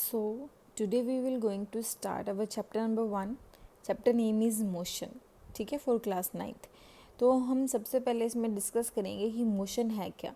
So today we will going to start our chapter number 1. Chapter name is motion. ठीक है, for class 9th. तो हम सबसे पहले इसमें डिस्कस करेंगे कि मोशन है क्या.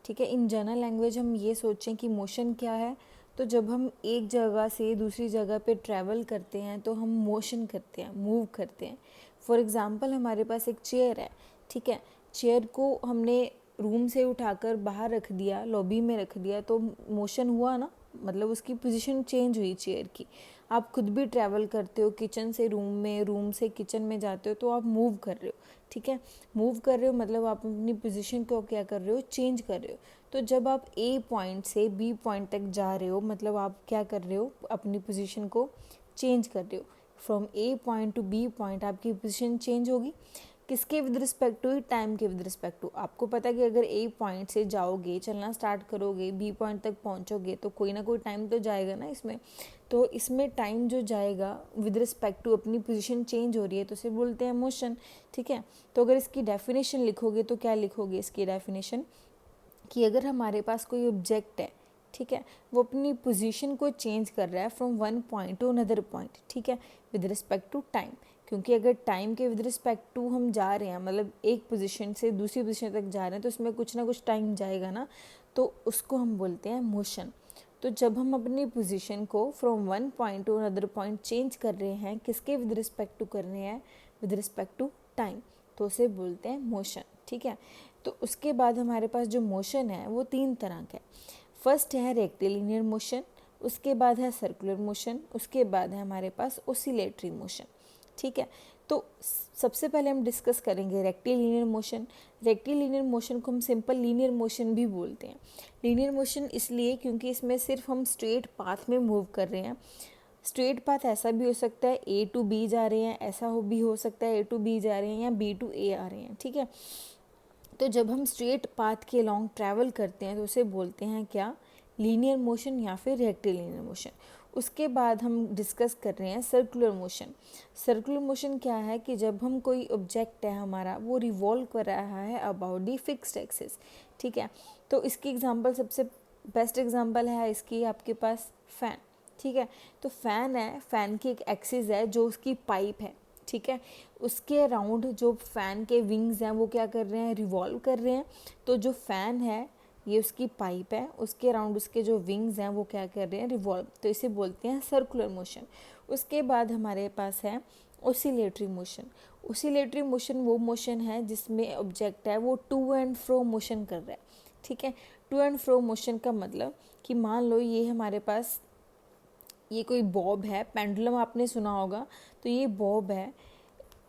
ठीक है, इन जनरल लैंग्वेज हम ये सोचें कि मोशन क्या है. तो जब हम एक जगह से दूसरी जगह पे ट्रैवल करते हैं तो हम मोशन करते हैं, मूव करते हैं. फॉर एग्ज़ाम्पल हमारे पास एक चेयर है. ठीक है, चेयर को हमने रूम से उठाकर बाहर रख दिया, लॉबी में रख दिया, तो मोशन हुआ ना, मतलब उसकी पोजीशन चेंज हुई चेयर की. आप खुद भी ट्रैवल करते हो, किचन से रूम में, रूम से किचन में जाते हो, तो आप मूव कर रहे हो. ठीक है, मूव कर रहे हो मतलब आप अपनी पोजीशन को क्या कर रहे हो, चेंज कर रहे हो. तो जब आप ए पॉइंट से बी पॉइंट तक जा रहे हो, मतलब आप क्या कर रहे हो, अपनी पोजीशन को चेंज कर रहे हो. From A point to B point आपकी पोजीशन चेंज होगी. किसके विद रिस्पेक्ट टू, टाइम के विद रिस्पेक्ट टू. आपको पता है कि अगर ए पॉइंट से जाओगे, चलना स्टार्ट करोगे, बी पॉइंट तक पहुंचोगे, तो कोई ना कोई टाइम तो जाएगा ना इसमें. तो इसमें टाइम जो जाएगा विद रिस्पेक्ट टू अपनी पोजीशन चेंज हो रही है, तो उसे बोलते हैं मोशन. ठीक है, तो अगर इसकी डेफिनेशन लिखोगे तो क्या लिखोगे इसकी डेफिनेशन, कि अगर हमारे पास कोई ऑब्जेक्ट है, ठीक है, वो अपनी पोजीशन को चेंज कर रहा है from one point two another point. ठीक है, विद रिस्पेक्ट टू टाइम. क्योंकि अगर टाइम के विद रिस्पेक्ट टू हम जा रहे हैं, मतलब एक पोजीशन से दूसरी पोजीशन तक जा रहे हैं, तो उसमें कुछ ना कुछ टाइम जाएगा ना, तो उसको हम बोलते हैं मोशन. तो जब हम अपनी पोजीशन को from one point two another point change कर रहे हैं, किसके विद रिस्पेक्ट टू कर रहे हैं, विद रिस्पेक्ट टू टाइम, तो उसे बोलते हैं मोशन. ठीक है, तो उसके बाद हमारे पास जो मोशन है वो 3 तरह का है. फर्स्ट है रेक्टिलिनियर मोशन, उसके बाद है सर्कुलर मोशन, उसके बाद है हमारे पास ओसिलेटरी मोशन. ठीक है, तो सबसे पहले हम डिस्कस करेंगे रेक्टिलिनियर मोशन. रेक्टिलिनियर मोशन को हम सिंपल लीनियर मोशन भी बोलते हैं. लीनियर मोशन इसलिए क्योंकि इसमें सिर्फ हम स्ट्रेट पाथ में मूव कर रहे हैं. स्ट्रेट पाथ ऐसा भी हो सकता है ए टू बी जा रहे हैं, ऐसा भी हो सकता है ए टू बी जा रहे हैं या बी टू ए आ रहे हैं. ठीक है, तो जब हम स्ट्रेट पाथ के लॉन्ग ट्रैवल करते हैं तो उसे बोलते हैं क्या, लीनियर मोशन या फिर रेक्टिलिनियर मोशन. उसके बाद हम डिस्कस कर रहे हैं सर्कुलर मोशन. सर्कुलर मोशन क्या है कि जब हम कोई ऑब्जेक्ट है हमारा, वो रिवॉल्व कर रहा है अबाउट दी फिक्स्ड एक्सिस. ठीक है, तो इसकी एग्जांपल, सबसे बेस्ट एग्जांपल है इसकी आपके पास फ़ैन. ठीक है, तो फ़ैन है, फ़ैन की एक एक्सिस है जो उसकी पाइप है. ठीक है, उसके अराउंड जो फ़ैन के विंग्स हैं वो क्या कर रहे हैं, रिवॉल्व कर रहे हैं. तो जो फ़ैन है ये उसकी पाइप है, उसके अराउंड उसके जो विंग्स हैं वो क्या कर रहे हैं, रिवॉल्व. तो इसे बोलते हैं सर्कुलर मोशन. उसके बाद हमारे पास है ओसिलेटरी मोशन. ओसिलेटरी मोशन वो मोशन है जिसमें ऑब्जेक्ट है वो टू एंड फ्रो मोशन कर रहा है. ठीक है, टू एंड फ्रो मोशन का मतलब कि मान लो ये हमारे पास ये कोई बॉब है, पेंडुलम आपने सुना होगा, तो ये बॉब है,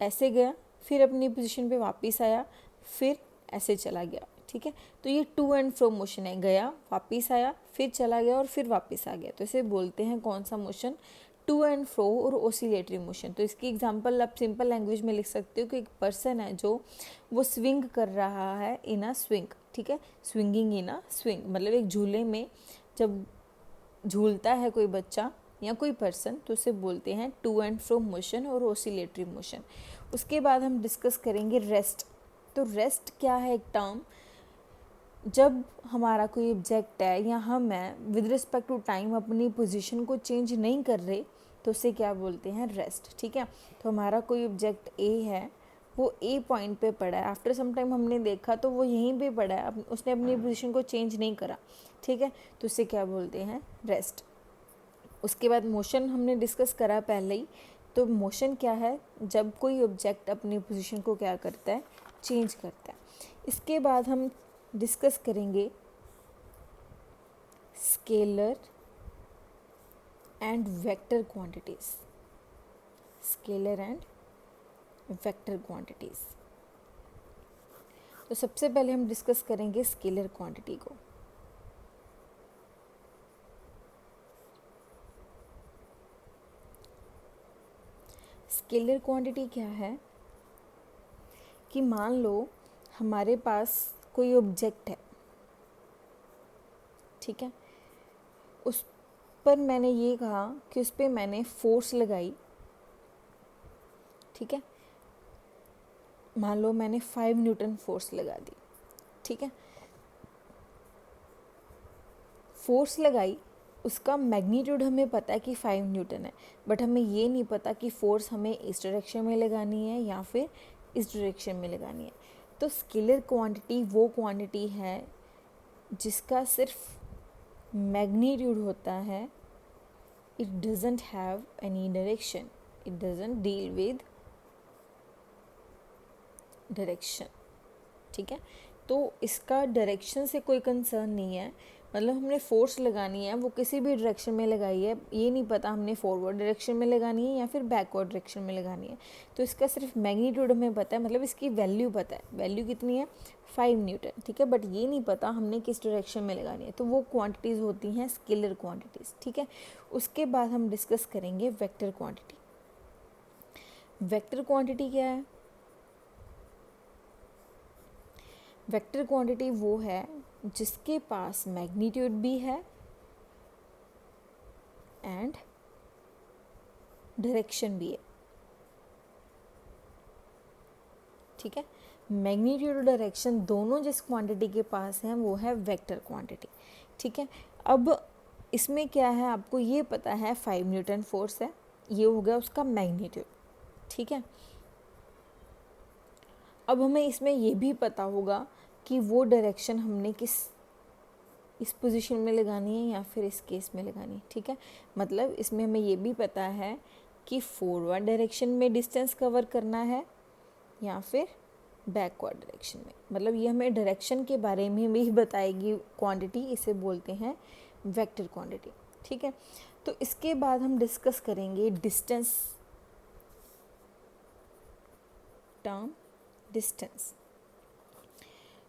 ऐसे गया, फिर अपनी पोजीशन पे वापस आया, फिर ऐसे चला गया. ठीक है, तो ये टू एंड फ्रो मोशन है, गया, वापस आया, फिर चला गया और फिर वापस आ गया. तो इसे बोलते हैं कौन सा मोशन, टू एंड फ्रो और ओसिलेटरी मोशन. तो इसकी एग्जांपल आप सिंपल लैंग्वेज में लिख सकते हो कि एक पर्सन है जो वो स्विंग कर रहा है इन अ स्विंग. ठीक है, स्विंगिंग इन अ स्विंग मतलब एक झूले में जब झूलता है कोई बच्चा या कोई पर्सन, तो उसे बोलते हैं टू एंड फ्रो मोशन और ओसिलेटरी मोशन. उसके बाद हम डिस्कस करेंगे रेस्ट. तो रेस्ट क्या है, एक टर्म, जब हमारा कोई ऑब्जेक्ट है या हम हैं विद रिस्पेक्ट टू टाइम अपनी पोजीशन को चेंज नहीं कर रहे, तो उसे क्या बोलते हैं, रेस्ट. ठीक है, तो हमारा कोई ऑब्जेक्ट ए है, वो ए पॉइंट पे पड़ा है, आफ्टर सम टाइम हमने देखा तो वो यहीं पे पड़ा है, उसने अपनी पोजीशन को चेंज नहीं करा. ठीक है, तो उसे क्या बोलते हैं, रेस्ट. उसके बाद मोशन हमने डिस्कस करा पहले ही. तो मोशन क्या है, जब कोई ऑब्जेक्ट अपनी पोजीशन को क्या करता है, चेंज करता है. इसके बाद हम डिस्कस करेंगे scalar and vector quantities. Scalar and vector quantities. तो सबसे पहले हम डिस्कस करेंगे स्केलर क्वांटिटी को. स्केलर क्वांटिटी क्या है कि मान लो हमारे पास कोई ऑब्जेक्ट है. ठीक है, उस पर मैंने ये कहा कि उस पर मैंने फोर्स लगाई. ठीक है, मान लो मैंने 5 न्यूटन फोर्स लगा दी. ठीक है, फोर्स लगाई, उसका मैग्नीट्यूड हमें पता है कि 5 न्यूटन है, बट हमें ये नहीं पता कि फोर्स हमें इस डायरेक्शन में लगानी है या फिर इस डायरेक्शन में लगानी है। तो स्केलर क्वांटिटी वो क्वांटिटी है जिसका सिर्फ मैग्नीट्यूड होता है, it doesn't have any direction, it doesn't deal with direction. ठीक है, तो इसका डायरेक्शन से कोई कंसर्न नहीं है, मतलब हमने फोर्स लगानी है वो किसी भी डायरेक्शन में लगाई है, ये नहीं पता हमने फॉरवर्ड डायरेक्शन में लगानी है या फिर बैकवर्ड डायरेक्शन में लगानी है। तो इसका सिर्फ मैग्नीट्यूड हमें पता है, मतलब इसकी वैल्यू पता है, वैल्यू कितनी है 5 न्यूटन। ठीक है, बट ये नहीं पता हमने किस डायरेक्शन में लगानी है। तो वो क्वांटिटीज़ होती हैं स्केलर क्वांटिटीज़। ठीक है, उसके बाद हम डिस्कस करेंगे वेक्टर क्वांटिटी। वेक्टर क्वांटिटी क्या है? वेक्टर क्वांटिटी वो है जिसके पास मैग्नीट्यूड भी है एंड डायरेक्शन भी है। ठीक है, मैग्नीट्यूड और डायरेक्शन दोनों जिस क्वांटिटी के पास हैं वो है वेक्टर क्वांटिटी। ठीक है, अब इसमें क्या है, आपको ये पता है 5 न्यूटन फोर्स है, ये हो गया उसका मैग्नीट्यूड। ठीक है, अब हमें इसमें ये भी पता होगा कि वो डायरेक्शन हमने इस पोजीशन में लगानी है या फिर इस केस में लगानी है। ठीक है, मतलब इसमें हमें ये भी पता है कि फॉरवर्ड डायरेक्शन में डिस्टेंस कवर करना है या फिर बैकवर्ड डायरेक्शन में, मतलब ये हमें डायरेक्शन के बारे में भी बताएगी क्वांटिटी, इसे बोलते हैं वेक्टर क्वांटिटी। ठीक है, तो इसके बाद हम डिस्कस करेंगे डिस्टेंस टर्म। डिस्टेंस,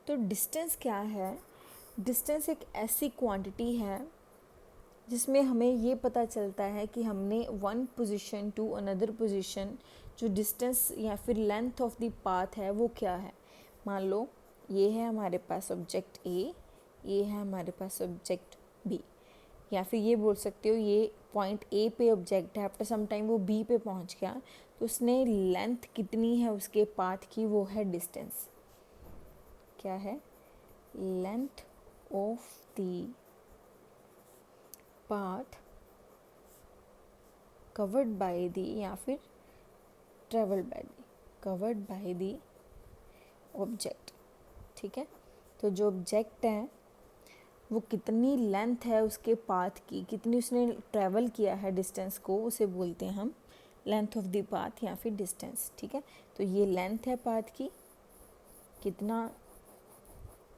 तो डिस्टेंस क्या है? डिस्टेंस एक ऐसी क्वांटिटी है जिसमें हमें ये पता चलता है कि हमने one position to another position जो डिस्टेंस या फिर लेंथ ऑफ द पाथ है वो क्या है। मान लो ये है हमारे पास ऑब्जेक्ट ए, ये है हमारे पास ऑब्जेक्ट बी, या फिर ये बोल सकते हो ये पॉइंट ए पे ऑब्जेक्ट है, आफ्टर सम टाइम वो बी पे पहुंच गया, तो उसने लेंथ कितनी है उसके पाथ की, वो है डिस्टेंस। क्या है? Length of the path covered by the, या फिर travelled by the, covered by the object. ठीक है, तो जो ऑब्जेक्ट है वो कितनी लेंथ है उसके पाथ की, कितनी उसने ट्रैवल किया है डिस्टेंस को, उसे बोलते हैं हम लेंथ ऑफ द पाथ या फिर डिस्टेंस। ठीक है, तो ये लेंथ है पाथ की, कितना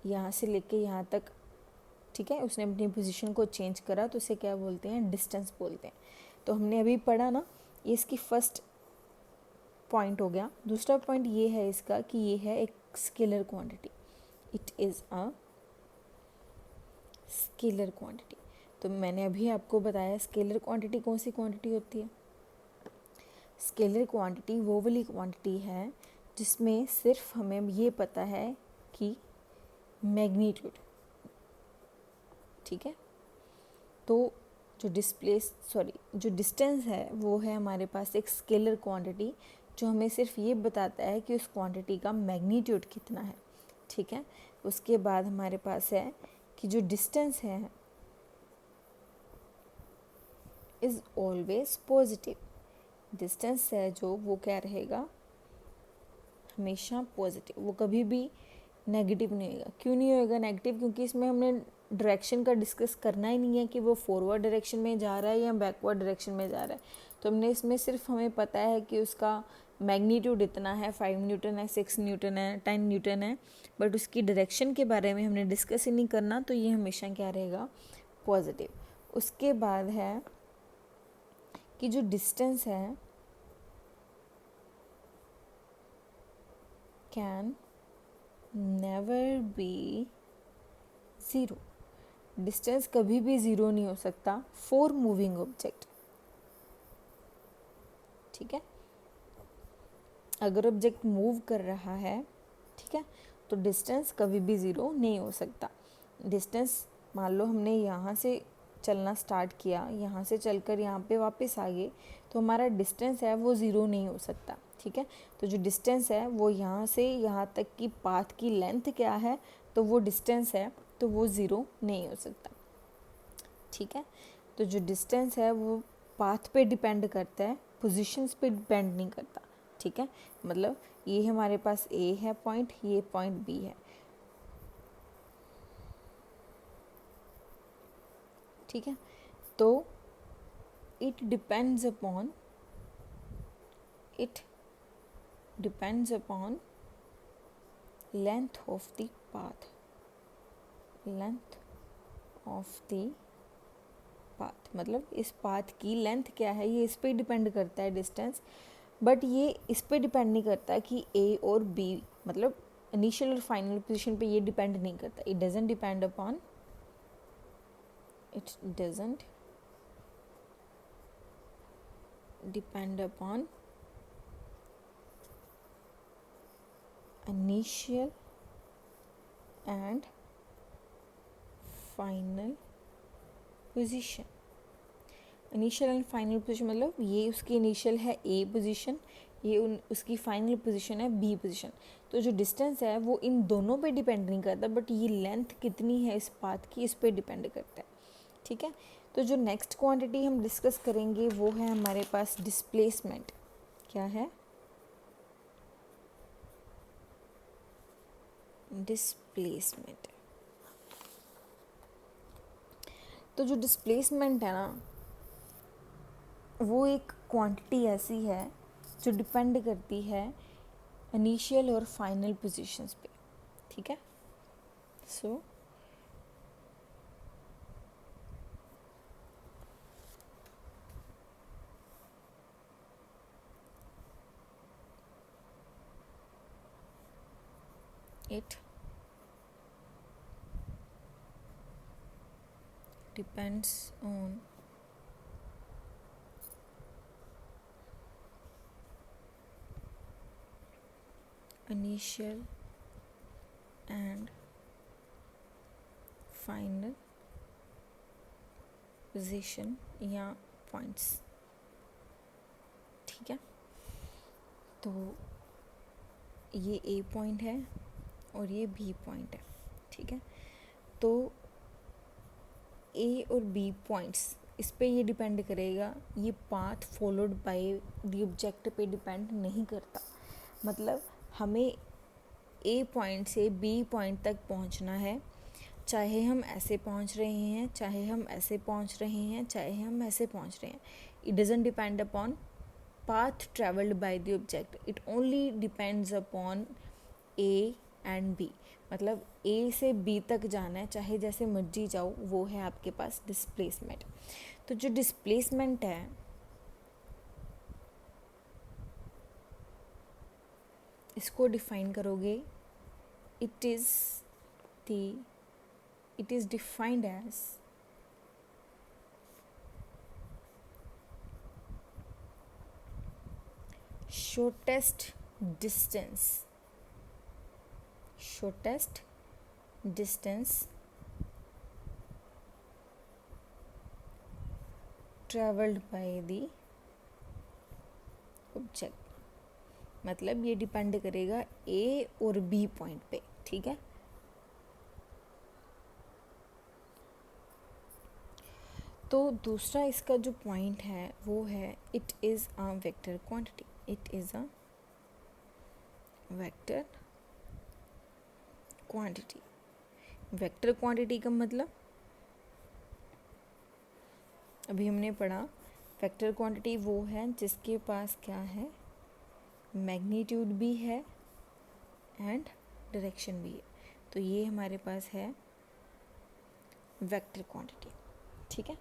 यहाँ से लेके यहाँ तक। ठीक है, उसने अपनी पोजीशन को चेंज करा तो उसे क्या बोलते हैं? डिस्टेंस बोलते हैं। तो हमने अभी पढ़ा ना, ये इसकी फर्स्ट पॉइंट हो गया। दूसरा पॉइंट ये है इसका कि ये है एक scalar quantity, it is a scalar quantity. तो मैंने अभी आपको बताया स्केलर क्वांटिटी कौन सी क्वांटिटी होती है। स्केलर क्वांटिटी वो वाली क्वांटिटी है जिसमें सिर्फ हमें ये पता है कि मैग्नीट्यूड। ठीक है, तो जो डिस्टेंस है वो है हमारे पास एक स्केलर क्वांटिटी जो हमें सिर्फ ये बताता है कि उस क्वांटिटी का मैग्नीट्यूड कितना है। ठीक है, उसके बाद हमारे पास है कि जो डिस्टेंस है इज़ ऑलवेज पॉजिटिव। डिस्टेंस है जो वो क्या रहेगा? हमेशा पॉजिटिव, वो कभी भी नेगेटिव नहीं होगा। क्यों नहीं होगा नेगेटिव? क्योंकि इसमें हमने डायरेक्शन का डिस्कस करना ही नहीं है कि वो फॉरवर्ड डायरेक्शन में जा रहा है या बैकवर्ड डायरेक्शन में जा रहा है। तो हमने इसमें सिर्फ हमें पता है कि उसका मैग्नीट्यूड इतना है, 5 न्यूटन है, 6 न्यूटन है, 10 न्यूटन है, बट उसकी डायरेक्शन के बारे में हमने डिस्कस ही नहीं करना, तो ये हमेशा क्या रहेगा? पॉजिटिव। उसके बाद है कि जो डिस्टेंस है can never be zero. Distance कभी भी ज़ीरो नहीं हो सकता फॉर मूविंग ऑब्जेक्ट। ठीक है, अगर ऑब्जेक्ट मूव कर रहा है, ठीक है, तो डिस्टेंस कभी भी ज़ीरो नहीं हो सकता। डिस्टेंस मान लो हमने यहाँ से चलना स्टार्ट किया, यहाँ से चलकर यहाँ पे वापस आ गए, तो हमारा डिस्टेंस है वो ज़ीरो नहीं हो सकता। ठीक है, तो जो डिस्टेंस है वो यहाँ से यहाँ तक की पाथ की लेंथ क्या है, तो वो डिस्टेंस है, तो वो ज़ीरो नहीं हो सकता। ठीक है, तो जो डिस्टेंस है वो पाथ पे डिपेंड करता है, पोजीशंस पे डिपेंड नहीं करता, ठीक है। मतलब ये हमारे पास ए है पॉइंट, ये पॉइंट बी है, ठीक है। तो it depends upon length of the path, length of the path, मतलब इस पाथ की लेंथ क्या है, ये इस पे डिपेंड करता है डिस्टेंस, बट ये इस पे डिपेंड नहीं करता कि ए और बी, मतलब इनिशियल और फाइनल पोजीशन पे ये डिपेंड नहीं करता। It doesn't depend upon initial and final position. Initial and final position मतलब ये उसकी इनिशियल है ए पोजीशन, ये उसकी फाइनल पोजीशन है बी पोजीशन। तो जो डिस्टेंस है वो इन दोनों पे डिपेंड नहीं करता, बट ये लेंथ कितनी है इस पाथ की, इस पे डिपेंड करता है, ठीक है। तो जो नेक्स्ट क्वांटिटी हम डिस्कस करेंगे वो है हमारे पास डिस्प्लेसमेंट। क्या है? डिस्प्लेसमेंट। तो जो डिस्प्लेसमेंट है ना, वो एक क्वांटिटी ऐसी है जो डिपेंड करती है इनिशियल और फाइनल पोजीशंस पे, ठीक है। सो it depends on initial and final position या points, ठीक है। तो ये ए पॉइंट है और ये बी पॉइंट है, ठीक है। तो ए और बी पॉइंट्स, इस पे ये डिपेंड करेगा, ये path followed by the object पे डिपेंड नहीं करता। मतलब हमें ए पॉइंट से बी पॉइंट तक पहुंचना है, चाहे हम ऐसे पहुंच रहे हैं, चाहे हम ऐसे पहुंच रहे हैं, चाहे हम ऐसे पहुंच रहे हैं। It doesn't depend upon path traveled by the object, it only depends upon A and B। मतलब A से B तक जाना है, चाहे जैसे मर्जी जाओ, वो है आपके पास डिस्प्लेसमेंट। तो जो डिस्प्लेसमेंट है इसको डिफाइन करोगे, it is defined as shortest distance traveled by the object। मतलब ये डिपेंड करेगा ए और बी पॉइंट पे, ठीक है। तो दूसरा इसका जो पॉइंट है वो है it is a vector quantity. It is a vector quantity. Vector quantity का मतलब अभी हमने पढ़ा, वेक्टर क्वांटिटी वो है जिसके पास क्या है, मैग्नीट्यूड भी है एंड डायरेक्शन भी है। तो ये हमारे पास है वेक्टर क्वांटिटी, ठीक है।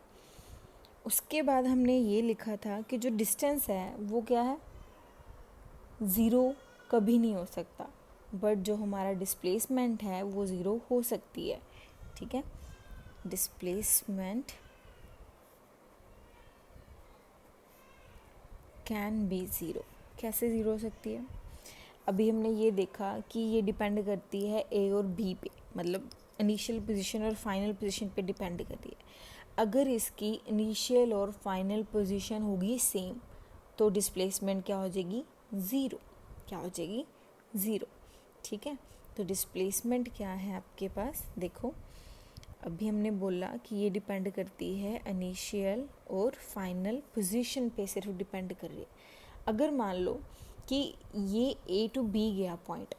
उसके बाद हमने ये लिखा था कि जो डिस्टेंस है वो क्या है, ज़ीरो कभी नहीं हो सकता, बट जो हमारा डिस्प्लेसमेंट है वो ज़ीरो हो सकती है, ठीक है। Displacement can be zero. कैसे ज़ीरो हो सकती है? अभी हमने ये देखा कि ये डिपेंड करती है ए और बी पे, मतलब इनिशियल पोजीशन और फाइनल पोजीशन पे डिपेंड करती है। अगर इसकी इनिशियल और फाइनल पोजीशन होगी सेम, तो डिस्प्लेसमेंट क्या हो जाएगी, ज़ीरो। क्या हो जाएगी, ज़ीरो, ठीक है। तो डिस्प्लेसमेंट क्या है आपके पास, देखो, अभी हमने बोला कि ये डिपेंड करती है इनिशियल और फाइनल पोजीशन पे सिर्फ डिपेंड कर रही है। अगर मान लो कि ये ए टू बी गया पॉइंट,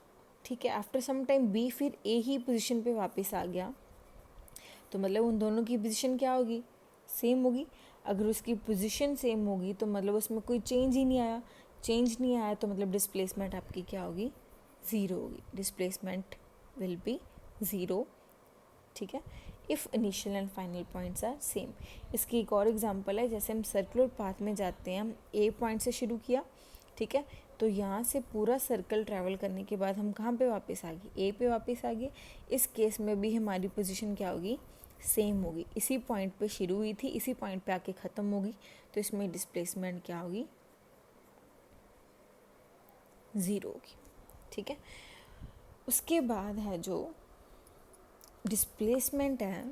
ठीक है, आफ्टर सम टाइम बी फिर ए ही पोजीशन पे वापस आ गया, तो मतलब उन दोनों की पोजीशन क्या होगी, सेम होगी। अगर उसकी पोजीशन सेम होगी तो मतलब उसमें कोई चेंज ही नहीं आया, चेंज नहीं आया तो मतलब डिस्प्लेसमेंट आपकी क्या होगी, ज़ीरो होगी। डिस्प्लेसमेंट विल बी ज़ीरो, ठीक है, if initial and final points are same. इसकी एक और एग्जांपल है, जैसे हम सर्कुलर पाथ में जाते हैं, हम ए पॉइंट से शुरू किया, ठीक है, तो यहाँ से पूरा सर्कल ट्रैवल करने के बाद हम कहाँ पे वापस आ गए, ए पे वापस आ गए। इस केस में भी हमारी पोजीशन क्या होगी, सेम होगी। इसी पॉइंट पे शुरू हुई थी, इसी पॉइंट पे आके ख़त्म होगी, तो इसमें डिस्प्लेसमेंट क्या होगी, ज़ीरो होगी, ठीक है। उसके बाद है जो डिस्प्लेसमेंट है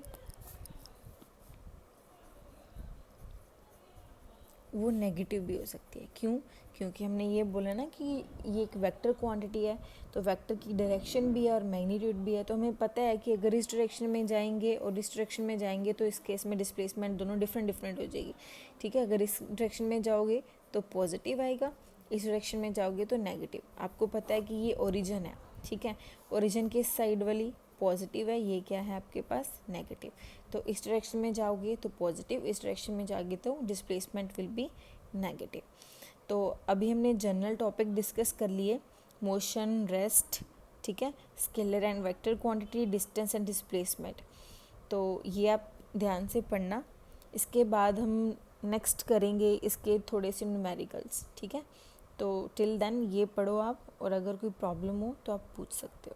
वो नेगेटिव भी हो सकती है। क्यों? क्योंकि हमने ये बोला ना कि ये एक वेक्टर क्वांटिटी है, तो वेक्टर की डायरेक्शन भी है और मैग्नीट्यूड भी है, तो हमें पता है कि अगर इस डायरेक्शन में जाएंगे और इस डायरेक्शन में जाएंगे तो इस केस में डिस्प्लेसमेंट दोनों डिफरेंट हो जाएगी, ठीक है। अगर इस डायरेक्शन में जाओगे तो पॉजिटिव आएगा, इस डायरेक्शन में जाओगे तो नेगेटिव। आपको पता है कि ये ओरिजिन है, ठीक है, ओरिजिन के साइड वाली पॉजिटिव है, ये क्या है आपके पास, नेगेटिव। तो इस डायरेक्शन में जाओगे तो पॉजिटिव, इस डायरेक्शन में जाओगे तो डिस्प्लेसमेंट विल बी नेगेटिव। तो अभी हमने जनरल टॉपिक डिस्कस कर लिए, मोशन, रेस्ट, ठीक है, scalar and vector quantity, distance and displacement. तो ये आप ध्यान से पढ़ना। इसके बाद हम नेक्स्ट करेंगे इसके थोड़े से न्यूमेरिकल्स, ठीक है। तो टिल देन ये पढ़ो आप, और अगर कोई प्रॉब्लम हो तो आप पूछ सकते हो।